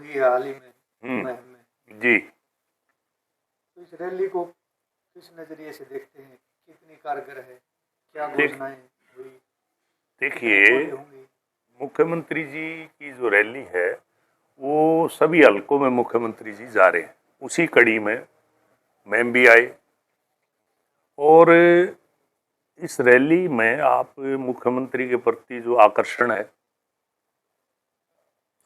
हुई है हाल ही में मुहिम में जी। तो इस रैली को किस नजरिए से देखते हैं, कितनी कारगर है, क्या घोषणाएं हुई, देखिए, मुख्यमंत्री जी की जो रैली है वो सभी हलकों में मुख्यमंत्री जी जा रहे हैं, उसी कड़ी में मैं भी आए। और इस रैली में आप मुख्यमंत्री के प्रति जो आकर्षण है,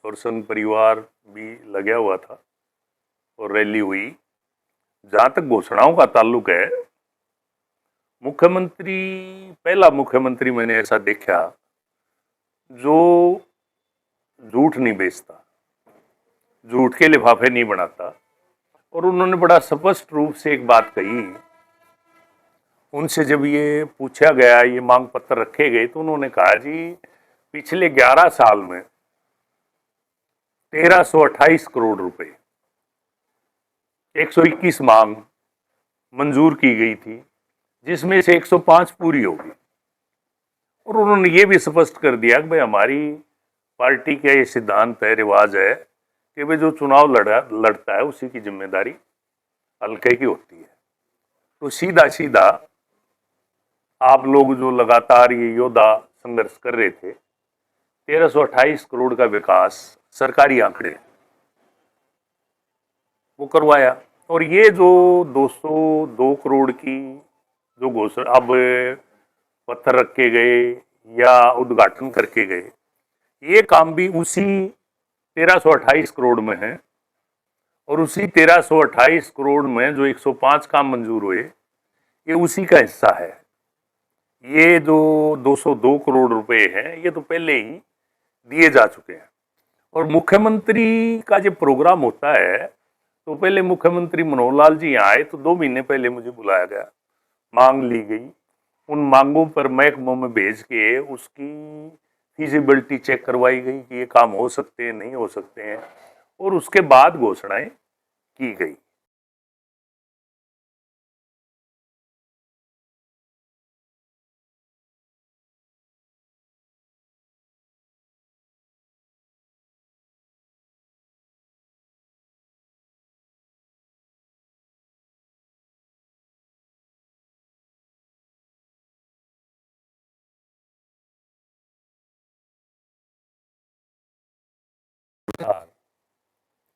और संघ परिवार भी लगा हुआ था और रैली हुई। जहां तक घोषणाओं का ताल्लुक है, मुख्यमंत्री पहला मुख्यमंत्री मैंने ऐसा देखा जो झूठ नहीं बेचता, झूठ के लिफाफे नहीं बनाता। और उन्होंने बड़ा स्पष्ट रूप से एक बात कही। उनसे जब ये पूछा गया, ये मांग पत्र रखे गए, तो उन्होंने कहा जी पिछले 11 साल में 1328 करोड़ रुपए 121 मांग मंजूर की गई थी, जिसमें से 105 पूरी होगी। और उन्होंने ये भी स्पष्ट कर दिया कि भाई हमारी पार्टी का ये सिद्धांत है, रिवाज है कि भाई जो चुनाव लड़ता है उसी की जिम्मेदारी हल्के की होती है। तो सीधा सीधा आप लोग जो लगातार ये योद्धा संघर्ष कर रहे थे, 1328 करोड़ का विकास सरकारी आंकड़े वो करवाया। और ये जो 202 करोड़ की जो घोषणा अब पत्थर रखे गए या उद्घाटन करके गए, ये काम भी उसी 1328 करोड़ में है। और उसी 1328 करोड़ में जो 105 काम मंजूर हुए, ये उसी का हिस्सा है। ये जो 202 करोड़ रुपए हैं, ये तो पहले ही दिए जा चुके हैं। और मुख्यमंत्री का जब प्रोग्राम होता है तो पहले मुख्यमंत्री मनोहर लाल जी यहाँ आए, तो 2 महीने पहले मुझे बुलाया गया, मांग ली गई। उन मांगों पर महकमों में भेज के उसकी फिजिबिलिटी चेक करवाई गई कि ये काम हो सकते हैं, नहीं हो सकते हैं, और उसके बाद घोषणाएं की गई।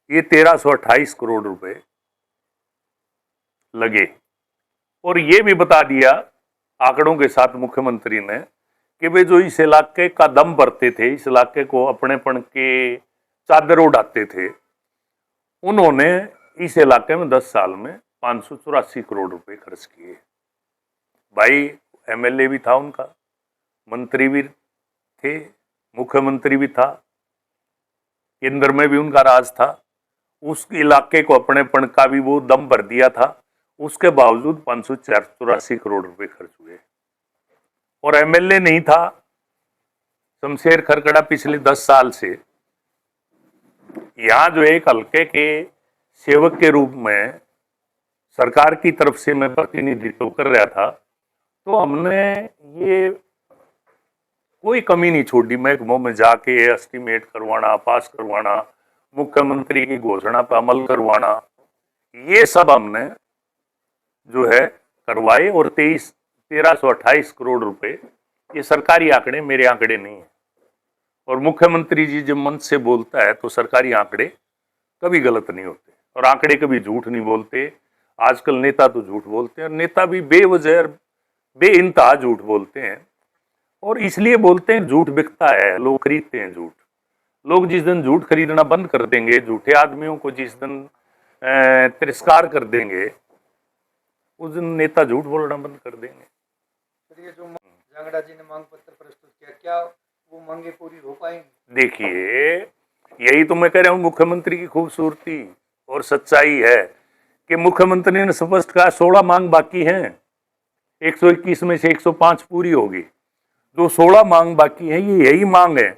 ये 1328 करोड़ रुपए लगे। और ये भी बता दिया आंकड़ों के साथ मुख्यमंत्री ने कि वे जो इस इलाके का दम भरते थे, इस इलाके को अपनेपन के चादर उड़ाते थे, उन्होंने इस इलाके में 10 साल में 584 करोड़ रुपए खर्च किए। भाई एमएलए भी था उनका, मंत्री भी थे, मुख्यमंत्री भी था, केंद्र में भी उनका राज था, उस इलाके को अपनेपन का भी वो दम भर दिया था। उसके बावजूद 584 करोड़ रुपए खर्च हुए। और एमएलए नहीं था शमशेर खरकड़ा पिछले 10 साल से, यहां जो एक हल्के के सेवक के रूप में सरकार की तरफ से मैं प्रतिनिधित्व कर रहा था, तो हमने ये कोई कमी नहीं छोड़ी महकमों में जाके एस्टिमेट करवाना, पास करवाना, मुख्यमंत्री की घोषणा पर अमल करवाना, ये सब हमने जो है करवाए। और 1328 करोड़ रुपए ये सरकारी आंकड़े, मेरे आंकड़े नहीं है। और मुख्यमंत्री जी जब मन से बोलता है तो सरकारी आंकड़े कभी गलत नहीं होते, और आंकड़े कभी झूठ नहीं बोलते। आजकल नेता तो झूठ बोलते हैं, और नेता भी बेवजह बेइंतहा झूठ बोलते हैं। और इसलिए बोलते हैं झूठ बिकता है, लोग खरीदते हैं झूठ। लोग जिस दिन झूठ खरीदना बंद कर देंगे, झूठे आदमियों को जिस दिन तिरस्कार कर देंगे, उस दिन नेता झूठ बोलना बंद कर देंगे। तो ये जो जांगड़ा जी ने मांग पत्र प्रस्तुत किया, क्या वो मांगे पूरी हो पाएंगी? देखिए, यही तो मैं कह रहा हूँ मुख्यमंत्री की खूबसूरती और सच्चाई है कि मुख्यमंत्री ने स्पष्ट कहा 16 मांग बाकी हैं, 121 में से 105 पूरी होगी। जो 16 मांग बाकी है, ये यही मांग है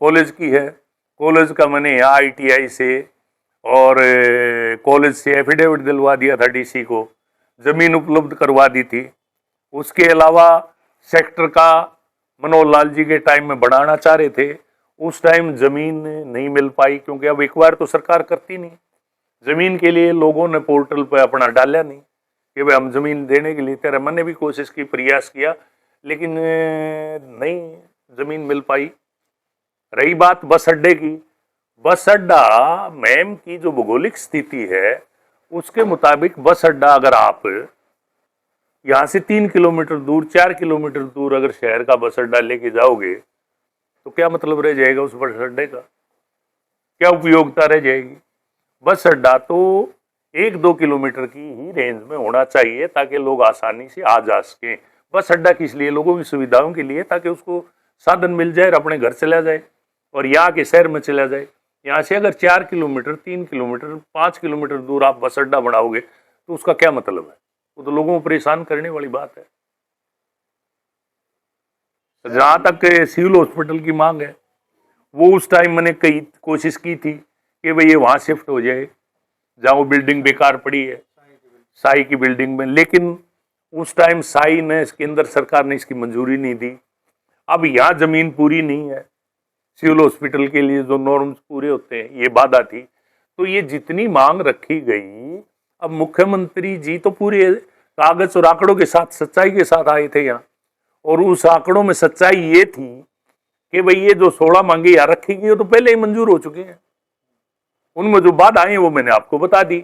कॉलेज की है। कॉलेज का मैंने यहाँ ITI से और कॉलेज से एफिडेविट दिलवा दिया था, DC को जमीन उपलब्ध करवा दी थी। उसके अलावा सेक्टर का मनोहर लाल जी के टाइम में बढ़ाना चाह रहे थे, उस टाइम जमीन नहीं मिल पाई, क्योंकि अब एक बार तो सरकार करती नहीं, जमीन के लिए लोगों ने पोर्टल पर अपना डाला नहीं कि भाई हम जमीन देने के लिए तेरा। मैंने भी कोशिश की, प्रयास किया, लेकिन नहीं जमीन मिल पाई। रही बात बस अड्डे की, बस अड्डा मैम की जो भौगोलिक स्थिति है उसके मुताबिक बस अड्डा, अगर आप यहाँ से 3 किलोमीटर दूर, 4 किलोमीटर दूर अगर शहर का बस अड्डा लेके जाओगे तो क्या मतलब रह जाएगा उस बस अड्डे का, क्या उपयोगिता रह जाएगी। बस अड्डा तो 1-2 किलोमीटर की ही रेंज में होना चाहिए ताकि लोग आसानी से आ जा सकें। बस अड्डा किस लिए? लोगों की सुविधाओं के लिए, ताकि उसको साधन मिल जाए और अपने घर चला जाए और यहाँ के शहर में चला जाए। यहाँ से अगर 4 किलोमीटर, 3 किलोमीटर, 5 किलोमीटर दूर आप बस अड्डा बनाओगे तो उसका क्या मतलब है? वो तो लोगों को परेशान करने वाली बात है। जहां तक सिविल हॉस्पिटल की मांग है, वो उस टाइम मैंने कई कोशिश की थी कि भाई ये वहां शिफ्ट हो जाए जहां वो बिल्डिंग बेकार पड़ी है, साई की बिल्डिंग में, लेकिन उस टाइम साई ने, केंद्र सरकार ने इसकी मंजूरी नहीं दी। अब यहाँ जमीन पूरी नहीं है सिविल हॉस्पिटल के लिए, जो नॉर्म्स पूरे होते हैं, ये बाधा थी। तो ये जितनी मांग रखी गई, अब मुख्यमंत्री जी तो पूरे कागज और आंकड़ों के साथ, सच्चाई के साथ आए थे यहाँ, और उस आंकड़ों में सच्चाई ये थी कि भाई ये जो 16 मांगे यहाँ रखी गई तो पहले ही मंजूर हो चुकी हैं। उनमें जो बाधाएं हैं वो मैंने आपको बता दी।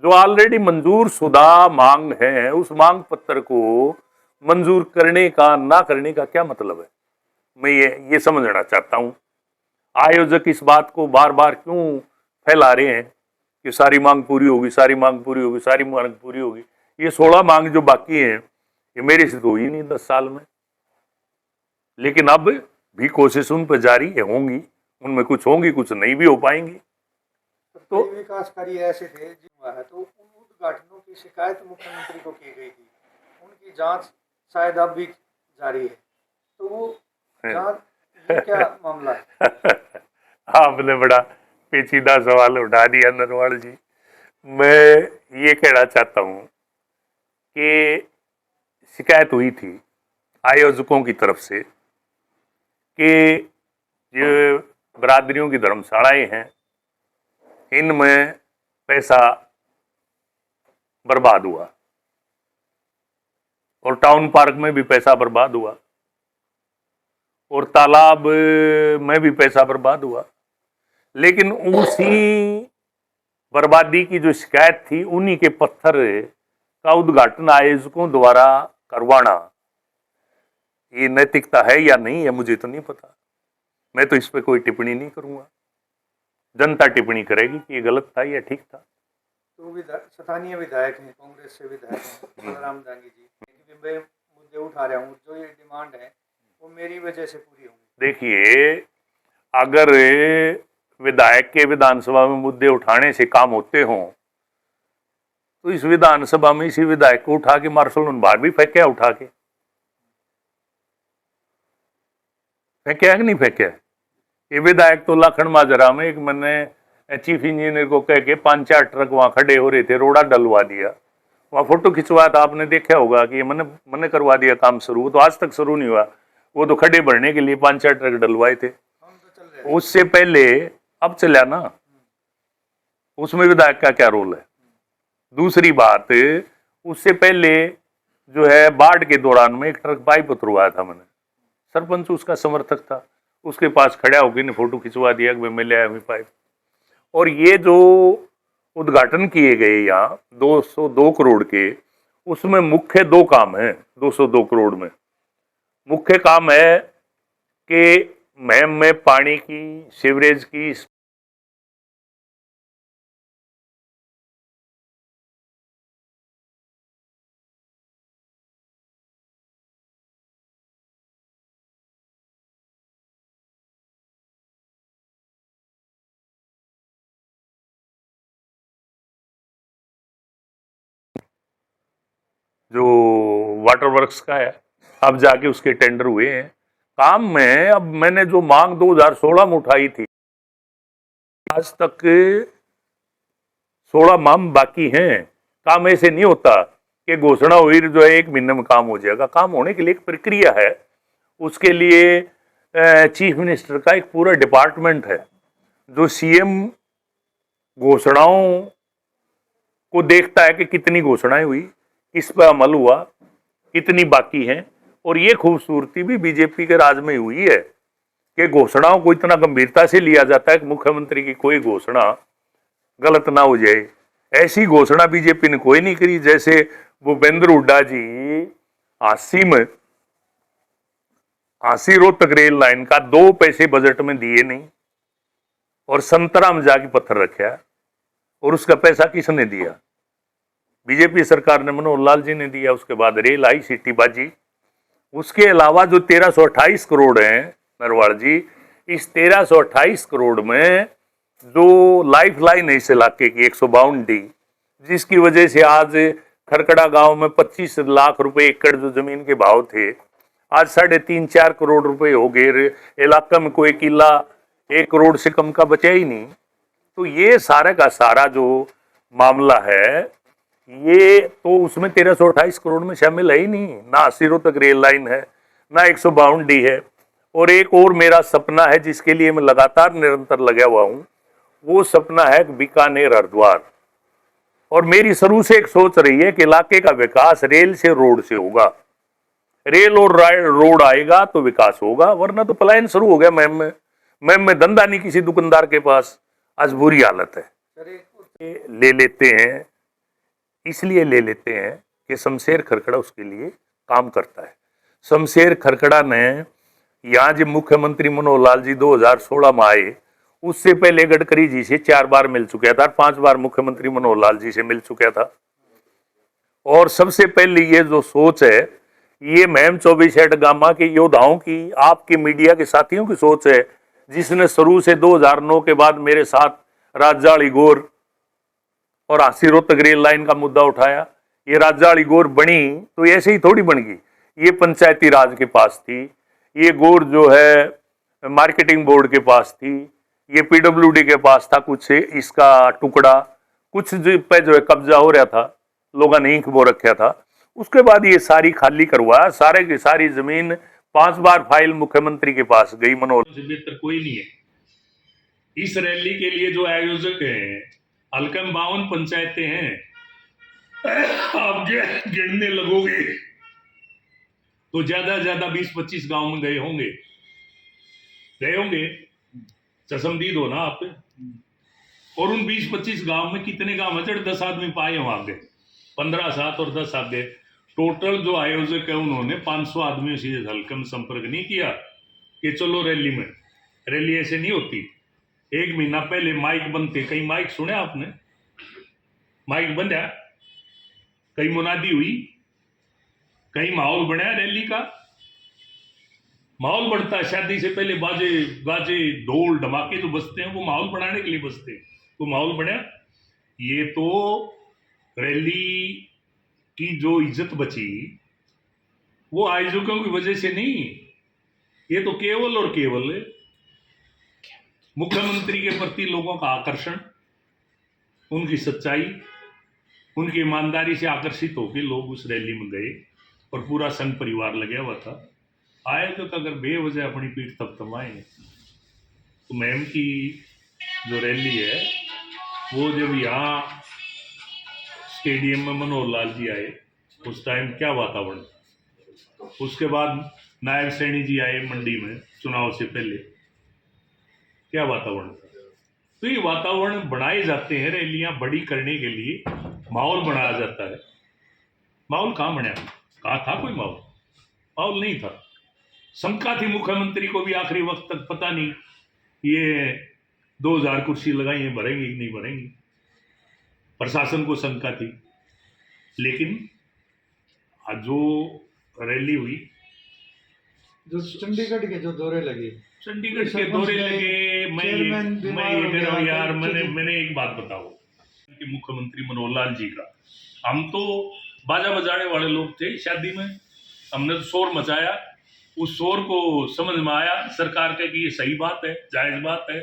जो ऑलरेडी मंजूर शुदा मांग है, उस मांग पत्र को मंजूर करने का, ना करने का क्या मतलब है? मैं ये समझना चाहता हूं। आयोजक इस बात को बार बार क्यों फैला रहे हैं कि सारी मांग पूरी होगी, सारी मांग पूरी होगी, सारी मांग पूरी होगी। ये 16 मांग जो बाकी हैं, ये मेरे से तो हुई नहीं 10 साल में, लेकिन अब भी कोशिश उन पर जारी है, होंगी, उनमें कुछ होंगी, कुछ नहीं भी हो पाएंगी। तो विकास कार्य ऐसे थे तो उन उद्घाटनों की शिकायत मुख्यमंत्री को की गई थी, उनकी जांच शायद अब भी जारी है, तो वो जांच, ये क्या मामला है? आपने बड़ा पेचीदा सवाल उठा दिया नरवाल जी। मैं ये कहना चाहता हूं कि शिकायत हुई थी आयोजकों की तरफ से कि ये बरादरियों की धर्मशालाएं हैं, इनमें पैसा बर्बाद हुआ और टाउन पार्क में भी पैसा बर्बाद हुआ और तालाब में भी पैसा बर्बाद हुआ। लेकिन उसी बर्बादी की जो शिकायत थी, उन्हीं के पत्थर का उद्घाटन आयोजकों द्वारा करवाना, ये नैतिकता है या नहीं है मुझे तो नहीं पता। मैं तो इस पर कोई टिप्पणी नहीं करूंगा, जनता टिप्पणी करेगी कि ये गलत था या ठीक था। तो स्थानीय विधायक हैं, कांग्रेस से विधायक हैं बलराम दांगी जी, मैं मुद्दे उठा रहा हूँ, जो ये डिमांड है वो मेरी वजह से पूरी होंगी। देखिए, अगर विधायक के विधानसभा में मुद्दे उठाने से काम होते हों तो इस विधानसभा में इसी विधायक को उठा के मार्शल बाहर भी फेंके, उठा के फेंके है कि नहीं फेंके? ये विधायक तो लाखन माजरा में, एक मैंने चीफ इंजीनियर को कह के 5-4 ट्रक वहां खड़े हो रहे थे, रोड़ा डलवा दिया, वहां फोटो खिंचवाया था, आपने देखा होगा कि मैंने करवा दिया काम शुरू। तो आज तक शुरू नहीं हुआ, वो तो खड्डे भरने के लिए 5-4 ट्रक डलवाए थे। उससे पहले अब चला ना, उसमें विधायक का क्या रोल है? दूसरी बात, उससे पहले जो है बाढ़ के दौरान में एक ट्रक पाइप उतरवाया था मैंने, सरपंच उसका समर्थक था, उसके पास खड़ा होकर ने फोटो खिंचवा दिया कि मैं ले आया पाइप। और ये जो उद्घाटन किए गए यहाँ 202 करोड़ के, उसमें मुख्य 2 काम है। 202 करोड़ में मुख्य काम है कि मैम में पानी की, सीवरेज की, जो वाटर वर्क्स का है, अब जाके उसके टेंडर हुए हैं काम में। अब मैंने जो मांग 2016 में उठाई थी, आज तक 16 मांग बाकी हैं। काम ऐसे नहीं होता कि घोषणा हुई जो है 1 महीने में काम हो जाएगा। काम होने के लिए एक प्रक्रिया है, उसके लिए चीफ मिनिस्टर का एक पूरा डिपार्टमेंट है जो सीएम घोषणाओं को देखता है कि कितनी घोषणाएं हुई, किस पर अमल हुआ, कितनी बाकी हैं। और ये खूबसूरती भी बीजेपी के राज में हुई है कि घोषणाओं को इतना गंभीरता से लिया जाता है कि मुख्यमंत्री की कोई घोषणा गलत ना हो जाए। ऐसी घोषणा बीजेपी ने कोई नहीं करी। जैसे भूपेंद्र हुड्डा जी हांसी रोहतक रेल लाइन का 2 पैसे बजट में दिए नहीं और संतरा में जाके पत्थर रखा, और उसका पैसा किसने दिया? बीजेपी सरकार ने, मनोहर लाल जी ने दिया। उसके बाद रेल आई सीटी बाजी। उसके अलावा जो 1328 करोड़ है नरवाल जी, इस 1328 करोड़ में जो लाइफ लाइन है इस इलाके की 152D, जिसकी वजह से आज खरकड़ा गांव में 25 लाख रुपए एकड़ जो जमीन के भाव थे, आज 3.5-4 करोड़ रुपए हो गए। इलाका में कोई किला 1 करोड़ से कम का बचा ही नहीं। तो ये सारा का सारा जो मामला है, ये तो उसमें 1328 करोड़ में शामिल है ही नहीं। ना 80 रोहतक रेल लाइन है, ना 152D है। और एक और मेरा सपना है जिसके लिए मैं लगातार निरंतर लगा हुआ हूं, वो सपना है बीकानेर हरिद्वार। और मेरी शुरू से एक सोच रही है कि इलाके का विकास रेल से रोड से होगा। रेल और रोड आएगा तो विकास होगा, वरना तो पलायन शुरू हो गया। मैम में धंधा नहीं किसी दुकानदार के पास, आज बुरी हालत है। ले लेते हैं, इसलिए ले लेते हैं कि शमशेर खरकड़ा उसके लिए काम करता है। शमशेर खरकड़ा ने यहाँ जब मुख्यमंत्री मनोहर लाल जी 2016 में आए, उससे पहले गडकरी जी से 4 बार मिल चुका था, 5 बार मुख्यमंत्री मनोहर लाल जी से मिल चुका था। और सबसे पहले ये जो सोच है, ये महम 24 गामा के योद्धाओं की, आपके मीडिया के साथियों की सोच है, जिसने शुरू से 2009 के बाद मेरे साथ राजाली गोर और हांसी रोहतक रेल लाइन का मुद्दा उठाया। ये राजाली गोर बनी तो ऐसे ही थोड़ी बन गई, ये पंचायती राज के पास थी, ये गोर जो है मार्केटिंग बोर्ड के पास थी, ये पीडब्ल्यूडी के पास था। कुछ इसका टुकड़ा कुछ पे जो है कब्जा हो रहा था, लोगों ने इंक बो रखा था। उसके बाद ये सारी खाली करवाया, सारे की सारी जमीन 5 बार फाइल मुख्यमंत्री के पास गई। मनोहर से बेहतर कोई नहीं है। इस रैली के लिए जो आयोजक हैं, हल्कम 52 पंचायतें हैं। आप गिनने लगोगे तो ज्यादा 20-25 गांव में गए होंगे। चशमदीद हो ना आप। और उन 20-25 गांव में कितने गांव है? 10 आदमी पाए हो आगे, 15 7 और 10 आगे। टोटल जो आयोजक है उन्होंने 500 आदमियों से हल्कम संपर्क नहीं किया कि चलो रैली में। रैली ऐसे नहीं होती। 1 महीना पहले माइक बनते, कई माइक सुने आपने? माइक बंधा, कई मुनादी हुई, कई माहौल बना रैली का। माहौल बढ़ता है, शादी से पहले बाजे गाजे ढोल धमाके जो बजते हैं वो माहौल बनाने के लिए बजते हैं, तो माहौल बना। ये तो रैली की जो इज्जत बची वो आयोजकों की वजह से नहीं, ये तो केवल और केवल मुख्यमंत्री के प्रति लोगों का आकर्षण, उनकी सच्चाई, उनकी ईमानदारी से आकर्षित होकर लोग उस रैली में गए और पूरा संघ परिवार लगा हुआ था। आयोजक अगर बेवजह अपनी पीठ थपथपाए तो मैम की जो रैली है वो जब यहाँ स्टेडियम में मनोहर लाल जी आए उस टाइम क्या वातावरण था। उसके बाद नायब सैनी जी आए मंडी में चुनाव से पहले, क्या वातावरण था। तो ये वातावरण बनाए जाते हैं रैलियां बड़ी करने के लिए, माहौल बनाया जाता है। माहौल कहाँ बना? कहा था कोई माहौल? माहौल नहीं था। शंका थी मुख्यमंत्री को भी आखिरी वक्त तक, पता नहीं ये 2000 कुर्सी लगाई है, भरेंगी कि नहीं भरेंगी। प्रशासन को शंका थी। लेकिन जो रैली हुई, जो चंडीगढ़ के जो दौरे लगे, चंडीगढ़ के दौरे लगे, मैंने एक बात बताओ कि मुख्यमंत्री मनोहर लाल जी का, हम तो बाजा बजाने वाले लोग थे शादी में, हमने तो शोर मचाया। उस शोर को समझ में आया सरकार का कि ये सही बात है, जायज बात है।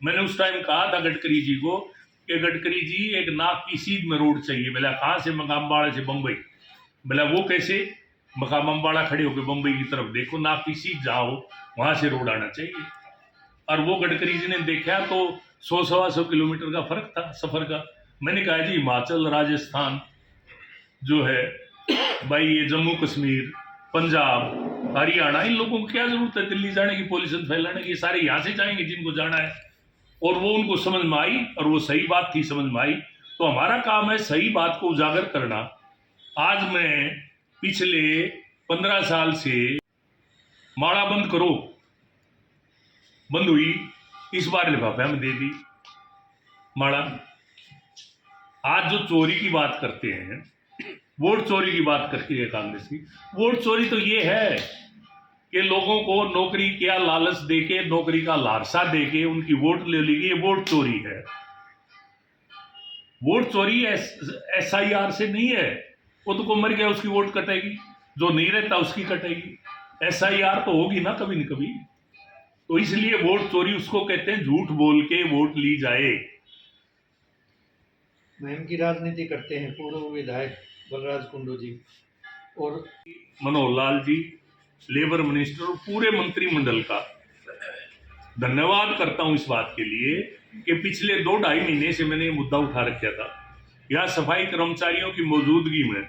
मैंने उस टाइम कहा था गडकरी जी को कि गडकरी जी एक नाक की सीध में रोड चाहिए। बोला कहाँ से? मकामबाड़ा से बम्बई। बोला वो कैसे? मकाम अम्बाड़ा खड़े होकर बम्बई की तरफ देखो, ना किसी जाओ वहां से रोड आना चाहिए। और वो गडकरी जी ने देखा तो 100-125 किलोमीटर का फर्क था सफर का। मैंने कहा जी हिमाचल, राजस्थान जो है भाई, ये जम्मू कश्मीर, पंजाब, हरियाणा, इन लोगों को क्या जरूरत है दिल्ली जाने की, पॉल्यूशन फैलाने की? सारे यहाँ से जाएंगे जिनको जाना है। और वो उनको समझ में आई और वो सही बात थी, समझ में आई। तो हमारा काम है सही बात को उजागर करना। आज मैं पिछले 15 साल से माड़ा बंद करो, बंद हुई, इस बार लिफाफे में दे दी माड़ा। आज जो चोरी की बात करते हैं, वोट चोरी की बात करती है कांग्रेस की, वोट चोरी तो ये है कि लोगों को नौकरी क्या लालच देके, नौकरी का लालसा देके उनकी वोट ले ली, ये वोट चोरी है। वोट चोरी SIR से नहीं है, वो तो कोई मर गया उसकी वोट कटेगी, जो नहीं रहता उसकी कटेगी। SIR तो होगी ना कभी न कभी। तो इसलिए वोट चोरी उसको कहते हैं, झूठ बोल के वोट ली जाए। मुहिम की राजनीति करते हैं पूर्व विधायक बलराज कुंडू जी और मनोहर लाल जी, लेबर मिनिस्टर और पूरे मंत्रिमंडल का धन्यवाद करता हूं इस बात के लिए कि पिछले 2-2.5 महीने से मैंने ये मुद्दा उठा रखा था। यहां सफाई कर्मचारियों की मौजूदगी में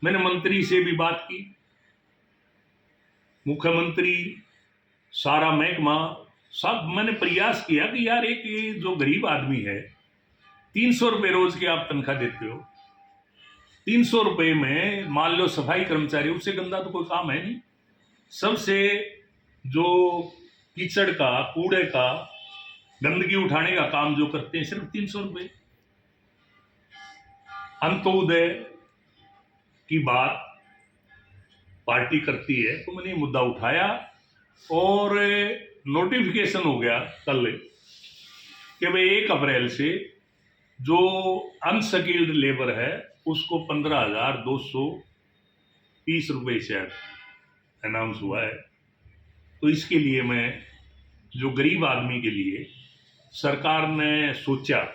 मैंने मंत्री से भी बात की, मुख्यमंत्री, सारा महकमा, सब मैंने प्रयास किया कि यार एक ये जो गरीब आदमी है, 300 रुपये रोज की आप तनख्वाह देते हो, 300 रुपये में मान लो सफाई कर्मचारी, उससे गंदा तो कोई काम है नहीं। सबसे जो कीचड़ का, कूड़े का, गंदगी उठाने का काम जो करते हैं, सिर्फ 300 रुपये। अंत्योदय की बात पार्टी करती है, तो मैंने ये मुद्दा उठाया और नोटिफिकेशन हो गया कल कि भाई 1 अप्रैल से जो अनस्किल्ड लेबर है उसको 15,230 रुपये शायद अनाउंस हुआ है। तो इसके लिए मैं, जो गरीब आदमी के लिए सरकार ने सोचा,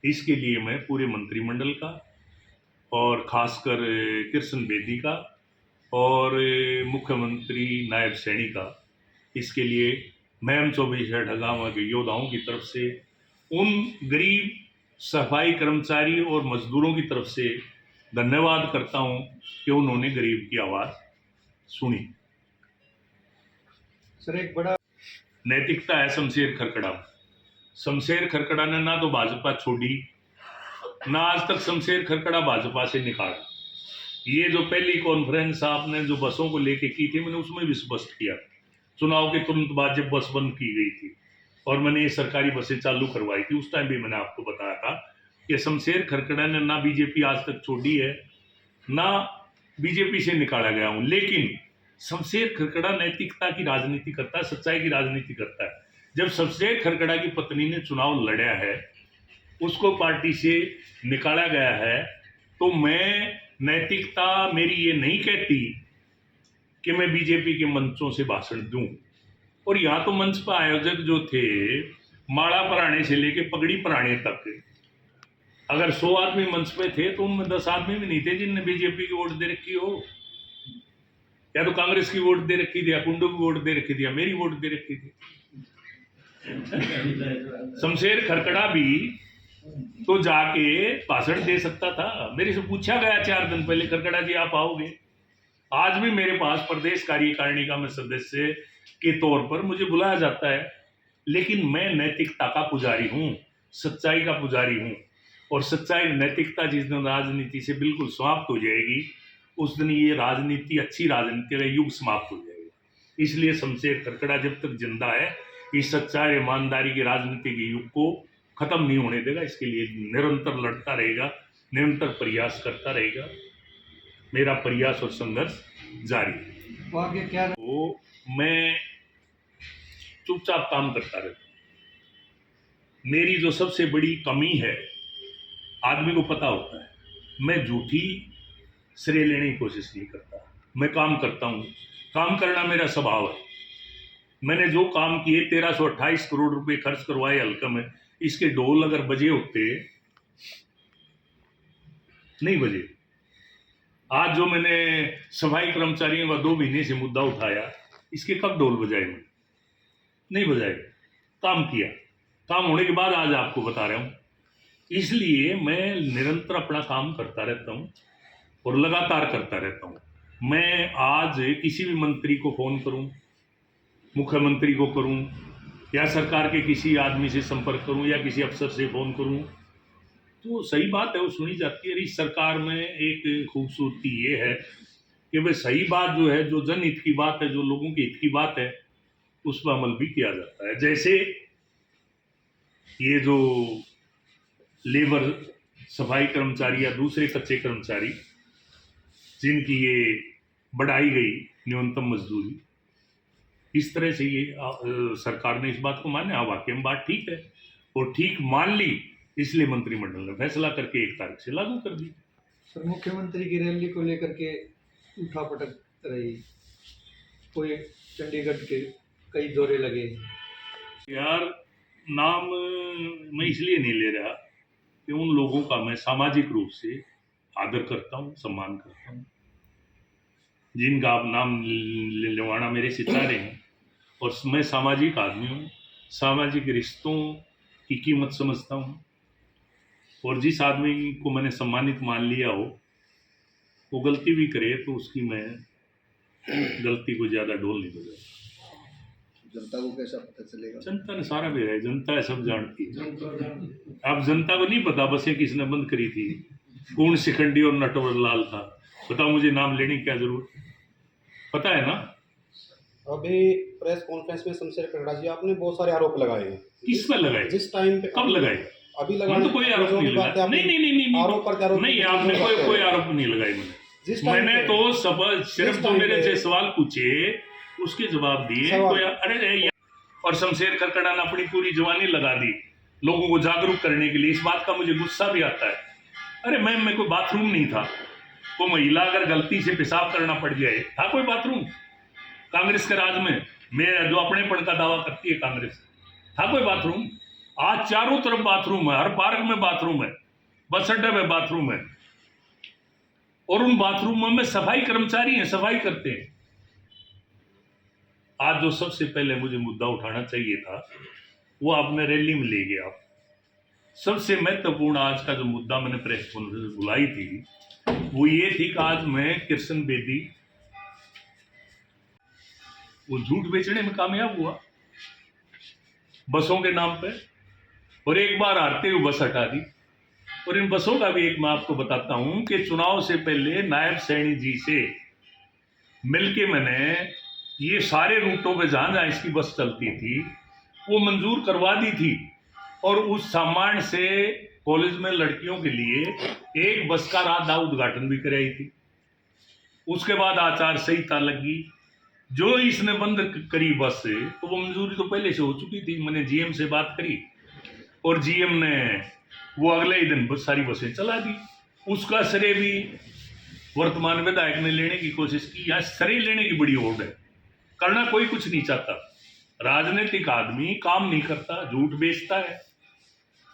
इसके लिए मैं पूरे मंत्रिमंडल का और खासकर कृष्ण बेदी का और मुख्यमंत्री नायब सैनी का, इसके लिए मैम 24 ढगामा के योद्धाओं की तरफ से, उन गरीब सफाई कर्मचारी और मजदूरों की तरफ से धन्यवाद करता हूं कि उन्होंने गरीब की आवाज़ सुनी। सर एक बड़ा नैतिकता है शमशेर खरकड़ा। शमशेर खरकड़ा ने ना तो भाजपा छोड़ी, ना आज तक शमशेर खरकड़ा भाजपा से निकाला। ये जो पहली कॉन्फ्रेंस आपने जो बसों को लेके की थी, मैंने उसमें भी स्पष्ट किया, चुनाव के तुरंत बाद जब बस बंद की गई थी और मैंने ये सरकारी बसें चालू करवाई थी, उस टाइम भी मैंने आपको बताया था कि शमशेर खरकड़ा ने ना बीजेपी आज तक छोड़ी है, ना बीजेपी से निकाला गया हूं। लेकिन शमशेर खरकड़ा नैतिकता की राजनीति करता है, सच्चाई की राजनीति करता है। जब शमशेर खरकड़ा की पत्नी ने चुनाव लड़ा है, उसको पार्टी से निकाला गया है, तो मैं, नैतिकता मेरी ये नहीं कहती कि मैं बीजेपी के मंचों से भाषण दूं। और यहाँ तो मंच पर आयोजक जो थे, माड़ा पराने से लेके पगड़ी पराने तक, अगर 100 आदमी मंच पे थे तो उनमें 10 आदमी भी नहीं थे जिनने बीजेपी की वोट दे रखी हो, या तो कांग्रेस की वोट दे रखी थी, या कुंडू की वोट दे रखी थी, या मेरी वोट दे रखी थी। शमशेर खरकड़ा भी तो जाके भाषण दे सकता था। मेरे से पूछा गया 4 दिन पहले, खरकड़ा जी आप आओगे? आज भी मेरे पास प्रदेश कार्यकारिणी का मैं सदस्य के तौर पर मुझे बुलाया जाता है, लेकिन मैं नैतिकता का पुजारी हूं, सच्चाई का पुजारी हूं। और सच्चाई, नैतिकता जिस दिन राजनीति से बिल्कुल समाप्त हो जाएगी, उस दिन ये राजनीति, अच्छी राजनीति का युग समाप्त हो जाएगा। इसलिए शमशेर खरकड़ा जब तक जिंदा है, इस सच्चाई, ईमानदारी की राजनीति के युग को खत्म नहीं होने देगा। इसके लिए निरंतर लड़ता रहेगा, निरंतर प्रयास करता रहेगा। मेरा प्रयास और संघर्ष जारी है। तो आगे क्या? तो मैं चुपचाप काम करता रहता हूं। मेरी जो सबसे बड़ी कमी है, आदमी को पता होता है, मैं झूठी श्रेय लेने की कोशिश नहीं करता। मैं काम करता हूं, काम करना मेरा स्वभाव है। मैंने जो काम किए, 1328 करोड़ रुपए खर्च करवाए हल्का में, इसके ढोल अगर बजे होते, नहीं बजे। आज जो मैंने सफाई कर्मचारियों का 2 महीने से मुद्दा उठाया, इसके कब ढोल बजाए? नहीं बजाए, काम किया, काम होने के बाद आज आपको बता रहा हूँ। इसलिए मैं निरंतर अपना काम करता रहता हूँ और लगातार करता रहता हूँ। मैं आज किसी भी मंत्री को फोन करूँ, मुख्यमंत्री को करूँ, या सरकार के किसी आदमी से संपर्क करूँ, या किसी अफसर से फोन करूँ, तो सही बात है, वो सुनी जाती है। इस सरकार में एक खूबसूरती ये है कि भाई सही बात जो है, जो जनहित की बात है, जो लोगों के हित की बात है, उस पर अमल भी किया जाता है। जैसे ये जो लेबर, सफाई कर्मचारी या दूसरे कच्चे कर्मचारी जिनकी ये बढ़ाई गई न्यूनतम मजदूरी, इस तरह से ये सरकार ने इस बात को माने। हाँ, वाकई में बात ठीक है और ठीक मान ली, इसलिए मंत्रिमंडल ने फैसला करके 1 तारीख से लागू कर दी। सर, मुख्यमंत्री की रैली को लेकर के उठापटक रही, कोई चंडीगढ़ के कई दौरे लगे। यार, नाम मैं इसलिए नहीं ले रहा कि उन लोगों का मैं सामाजिक रूप से आदर करता हूँ, सम्मान करता हूँ, जिनका आप नाम लेवाना मेरे से चाह रहे हैं। और मैं सामाजिक आदमी हूँ, सामाजिक रिश्तों की कीमत समझता हूँ, और जिस आदमी को मैंने सम्मानित मान लिया हो, वो गलती भी करे तो उसकी मैं गलती को ज़्यादा डोल नहीं बजा। जनता को कैसा पता चलेगा? जनता ने सारा भी है, जनता है, सब जानती है। अब जनता को नहीं पता बसें किसने बंद करी थी, कौन शिखंडी और नटवर लाल था, बताओ, मुझे नाम लेने की क्या जरूरत, पता है ना। अभी प्रेस कॉन्फ्रेंस में शमशेर कटरा जी, आपने बहुत सारे आरोप लगाए हैं। किस पर लगाए? जिस टाइम पे कब लगाए? अभी मैंने लगाने तो कोई आरोप नहीं लगाया। नहीं, आरोप प्रत्यारोप नहीं, आपने कोई आरोप नहीं लगाए मैंने तो सब सिर्फ तो मेरे से सवाल पूछे, उसके जवाब दिए। कोई अरे और शमशेर खरकड़ा ने अपनी पूरी जवानी लगा दी लोगों को जागरूक करने के लिए। इस बात का मुझे गुस्सा भी आता है। अरे मैम, मैं कोई बाथरूम नहीं था, कोई महिला अगर गलती से पेशाब करना पड़ जाए, था कोई बाथरूम कांग्रेस के राज में? मैं जो अपनेपन का दावा करती है कांग्रेस, था कोई बाथरूम? आज चारों तरफ बाथरूम है, हर पार्क में बाथरूम है, बस अड्डे में बाथरूम है, और उन बाथरूमों में सफाई कर्मचारी हैं, सफाई करते हैं। आज जो सबसे पहले मुझे मुद्दा उठाना चाहिए था, वो आपने रैली में ले गया। सबसे महत्वपूर्ण आज का जो मुद्दा मैंने प्रेस कॉन्फ्रेंस बुलाई थी, वो ये थी कि आज मैं कृष्ण बेदी वो झूठ बेचने में कामयाब हुआ बसों के नाम पे, और एक बार हारते हुए बस हटा दी। और इन बसों का भी एक मैं आपको बताता हूं कि चुनाव से पहले नायब सैनी जी से मिलके मैंने ये सारे रूटों पे जहां जहां इसकी बस चलती थी वो मंजूर करवा दी थी, और उस सामान से कॉलेज में लड़कियों के लिए एक बस का रात उद्घाटन भी कराई थी। उसके बाद आचार संहिता लगी, जो इसने बंद करी बस से, तो वो मंजूरी तो पहले से हो चुकी थी। मैंने जीएम से बात करी और जीएम ने वो अगले ही दिन सारी बसें चला दी। उसका श्रेय भी वर्तमान विधायक ने लेने की कोशिश की। यहाँ श्रेय लेने की बड़ी होड़ है, करना कोई कुछ नहीं चाहता। राजनीतिक आदमी काम नहीं करता, झूठ बेचता है,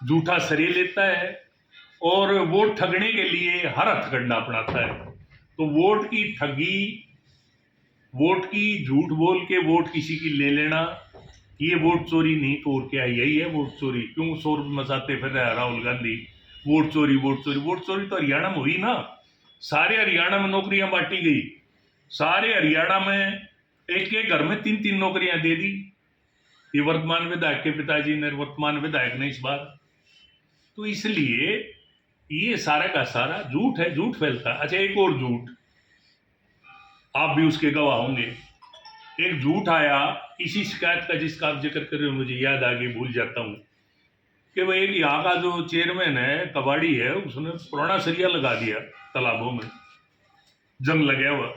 झूठा श्रेय लेता है, और वोट ठगने के लिए हर हथकंडा अपनाता है। तो वोट की ठगी, वोट की झूठ बोल के वोट किसी की ले लेना, ये वोट चोरी नहीं तो और क्या, यही है वोट चोरी। क्यों शोर मचाते फिर रहे राहुल गांधी, वोट चोरी वोट चोरी? वोट चोरी तो हरियाणा में हुई ना, सारे हरियाणा में नौकरियां बांटी गई, सारे हरियाणा में एक एक घर में 3-3 नौकरियां दे दी। ये वर्तमान विधायक के पिताजी ने, वर्तमान विधायक ने इस बार। तो इसलिए ये सारा का सारा झूठ है, झूठ फैलता है। अच्छा, एक और झूठ, आप भी उसके गवाह होंगे। एक झूठ आया इसी शिकायत का, जिसका आप जिक्र कर रहे हो, मुझे याद आ गई, भूल जाता हूं, कि वो एक यहाँ का जो चेयरमैन है, कबाड़ी है, उसने पुराना सरिया लगा दिया तालाबों में, जंग लगा हुआ।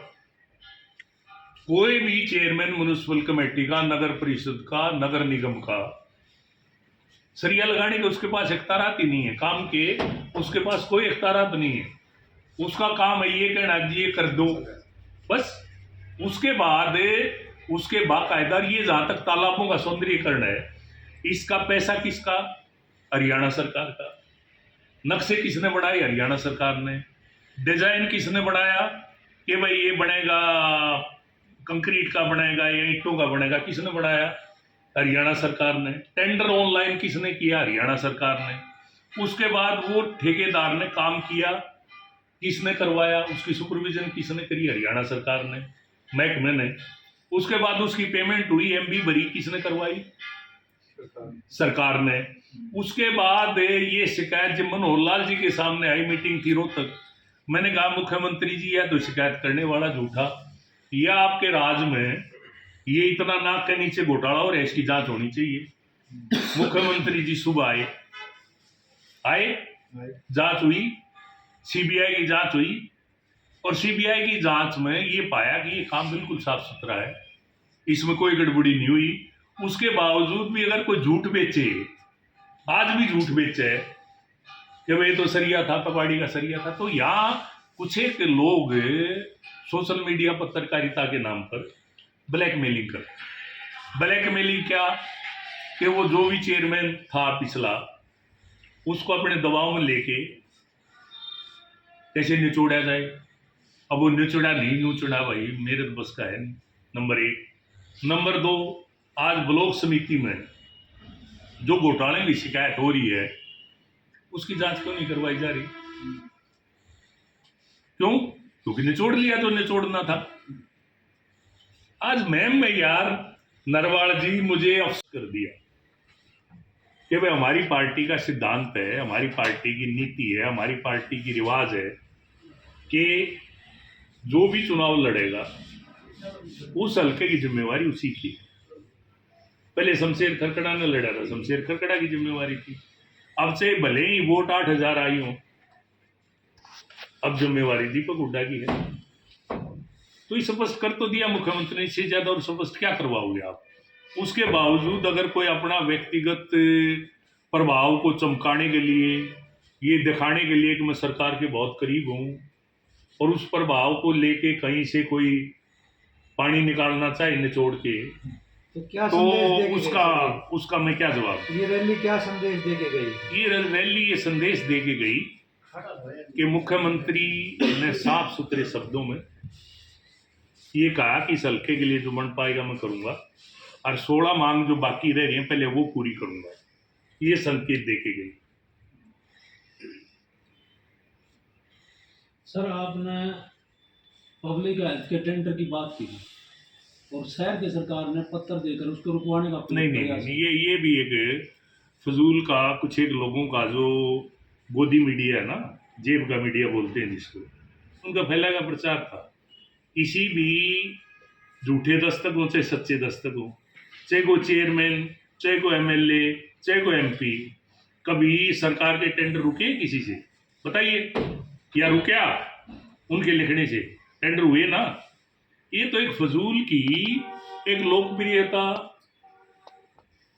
कोई भी चेयरमैन म्युनिसिपल कमेटी का, नगर परिषद का, नगर निगम का सरिया लगाने के उसके पास इख्तियारात ही नहीं है काम के, उसके पास कोई इख्तियारात नहीं है। उसका काम है ये कहना जी ये कर दो बस। उसके बाकायदा ये जहां तक तालाबों का सौंदर्यीकरण है, इसका पैसा किसका? हरियाणा सरकार का। नक्शे किसने बनाए? हरियाणा सरकार ने। डिजाइन किसने बनाया कि भाई ये बनेगा कंक्रीट का बनेगा या ईंटों का बनेगा, किसने बनाया? हरियाणा सरकार ने। टेंडर ऑनलाइन किसने किया? हरियाणा सरकार ने। उसके बाद वो ठेकेदार ने काम किया, किसने करवाया? उसकी सुपरविजन किसने करी? हरियाणा सरकार ने, महकमे ने। उसके बाद उसकी पेमेंट हुई, एमबी भरी, किसने करवाई? सरकार ने। उसके बाद ये शिकायत जब मनोहर लाल जी के सामने आई, मीटिंग थी रोहतक, मैंने कहा मुख्यमंत्री जी यह तो शिकायत करने वाला झूठा, या आपके राज में ये इतना नाक के नीचे घोटाला हो रहा है, इसकी जांच होनी चाहिए। मुख्यमंत्री जी सुबह आए, जांच हुई, सीबीआई की जांच हुई, और सीबीआई की जांच में ये पाया कि ये काम बिल्कुल साफ सुथरा है, इसमें कोई गड़बड़ी नहीं हुई। उसके बावजूद भी अगर कोई झूठ बेचे, आज भी झूठ बेचे कि भाई तो सरिया था, कबाड़ी का सरिया था, तो यहाँ कुछ एक लोग सोशल मीडिया पत्रकारिता के नाम पर ब्लैकमेलिंग कर, ब्लैकमेलिंग क्या कि वो जो भी चेयरमैन था पिछला, उसको अपने दबाव में लेके कैसे निचोड़ा जाए। अब वो निचोड़ा नहीं निचोड़ा भाई मेरे तो बस का है नहीं, नंबर 1। नंबर 2, आज ब्लॉक समिति में जो घोटाले की शिकायत हो रही है, उसकी जांच क्यों नहीं करवाई जा रही? क्यों? क्योंकि निचोड़ लिया जो निचोड़ना था। आज मैम में यार नरवाल जी मुझे अफसोस कर दिया कि भाई हमारी पार्टी का सिद्धांत है, हमारी पार्टी की नीति है, हमारी पार्टी की रिवाज है कि जो भी चुनाव लड़ेगा उस हल्के की जिम्मेवारी उसी की। पहले शमशेर खरकड़ा ने लड़ा था, शमशेर खरकड़ा की जिम्मेवारी थी। अब से भले ही वोट 8,000 आई हो, अब जिम्मेवारी दीपक हुड्डा की है। तो ये स्पष्ट कर तो दिया मुख्यमंत्री ने, इससे ज्यादा और स्पष्ट क्या करवाओगे आप? उसके बावजूद अगर कोई अपना व्यक्तिगत प्रभाव को चमकाने के लिए, ये दिखाने के लिए कि मैं सरकार के बहुत करीब हूं, और उस प्रभाव को लेके कहीं से कोई पानी निकालना चाहे निचोड़ के, तो क्या तो संदेश देके उसका मैं क्या जवाब? ये रैली क्या संदेश देके गई? ये रैली ये संदेश दे के गई कि मुख्यमंत्री ने साफ सुथरे शब्दों में ये कहा कि इस हल्के के लिए जो बन पाएगा मैं करूंगा, और 16 मांग जो बाकी रह रही हैं पहले वो पूरी करूंगा, ये संकेत दे के गई। सर, आपने पब्लिक हेल्थ के टेंडर की बात की और शहर की सरकार ने पत्र देकर उसको रुकवाने का नहीं, ये भी एक फजूल का, कुछ एक लोगों का जो गोदी मीडिया है ना, जेब का मीडिया बोलते हैं जिसको, उनका फैला का प्रचार था। किसी भी झूठे दस्तक हो चाहे सच्चे दस्तक हो, चाहे को चेयरमैन, चाहे को एमएलए, चाहे को एमपी, कभी सरकार के टेंडर रुके किसी से? बताइए, या रुकया? उनके लिखने से टेंडर हुए ना? ये तो एक फजूल की एक लोकप्रियता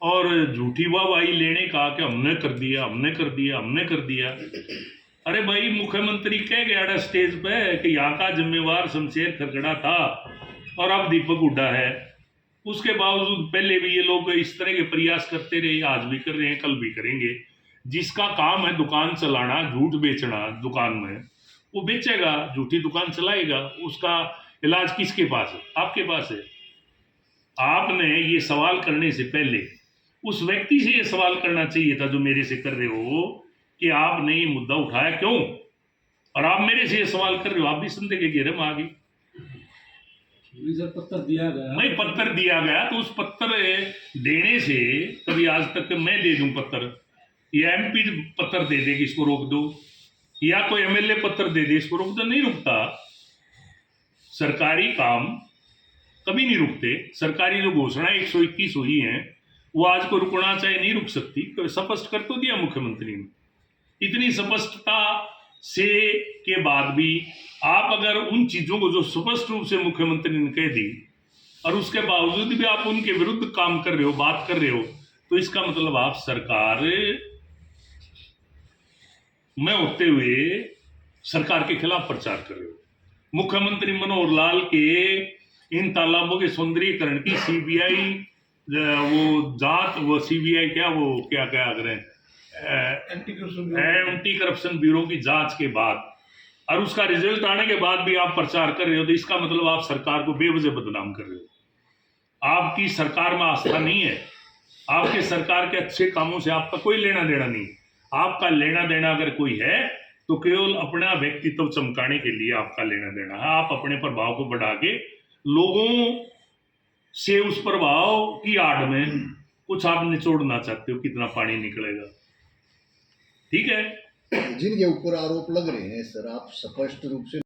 और झूठी वाहवाही लेने का कि हमने कर दिया, हमने कर दिया, हमने कर दिया। अरे भाई, मुख्यमंत्री कह गया स्टेज पे कि यहाँ का जिम्मेवार शमशेर खरकड़ा था और अब दीपक हुड्डा है। उसके बावजूद पहले भी ये लोग इस तरह के प्रयास करते रहे, आज भी कर रहे हैं, कल भी करेंगे। जिसका काम है दुकान चलाना, झूठ बेचना दुकान में, वो बेचेगा, झूठी दुकान चलाएगा। उसका इलाज किसके पास है? आपके पास है। आपने ये सवाल करने से पहले उस व्यक्ति से ये सवाल करना चाहिए था जो मेरे से कर रहे हो कि आपने ये मुद्दा उठाया क्यों, और आप मेरे से ये सवाल कर रहे हो। आप भी संदेह के घेरे में आ गए। पत्र दिया गया, नहीं, पत्र दिया गया तो उस पत्र देने से कभी आज तक मैं दे दूं पत्र, या एमपी पत्र दे दे कि इसको रोक दो, या कोई एमएलए पत्र दे दे इसको रोक दो, नहीं रुकता। सरकारी काम कभी नहीं रुकते। सरकारी जो घोषणाएं 121 हुई हैं वो आज को रुकना चाहे नहीं रुक सकती। तो स्पष्ट कर तो दिया मुख्यमंत्री ने। इतनी स्पष्टता से के बाद भी आप अगर उन चीजों को जो स्पष्ट रूप से मुख्यमंत्री ने कह दी और उसके बावजूद भी आप उनके विरुद्ध काम कर रहे हो, बात कर रहे हो, तो इसका मतलब आप सरकार में होते हुए सरकार के खिलाफ प्रचार कर रहे हो। मुख्यमंत्री मनोहर लाल के इन तालाबों के सौंदर्यीकरण की सीबीआई वो जांच, वो सीबीआई क्या कह रहे हैं, एंटी करप्शन ब्यूरो की जांच के बाद और उसका रिजल्ट आने के बाद भी आप प्रचार कर रहे हो, तो इसका मतलब आप सरकार को बेवजह बदनाम कर रहे हो। आपकी सरकार में आस्था नहीं है, आपके सरकार के अच्छे कामों से आपका कोई लेना देना नहीं। आपका लेना देना अगर कोई है तो केवल अपना व्यक्तित्व चमकाने के लिए आपका लेना देना है। आप अपने प्रभाव को बढ़ा के लोगों से उस प्रभाव की आड़ में कुछ आप निचोड़ना चाहते हो, कितना पानी निकलेगा। ठीक है, जिनके ऊपर आरोप लग रहे हैं सर, आप स्पष्ट रूप से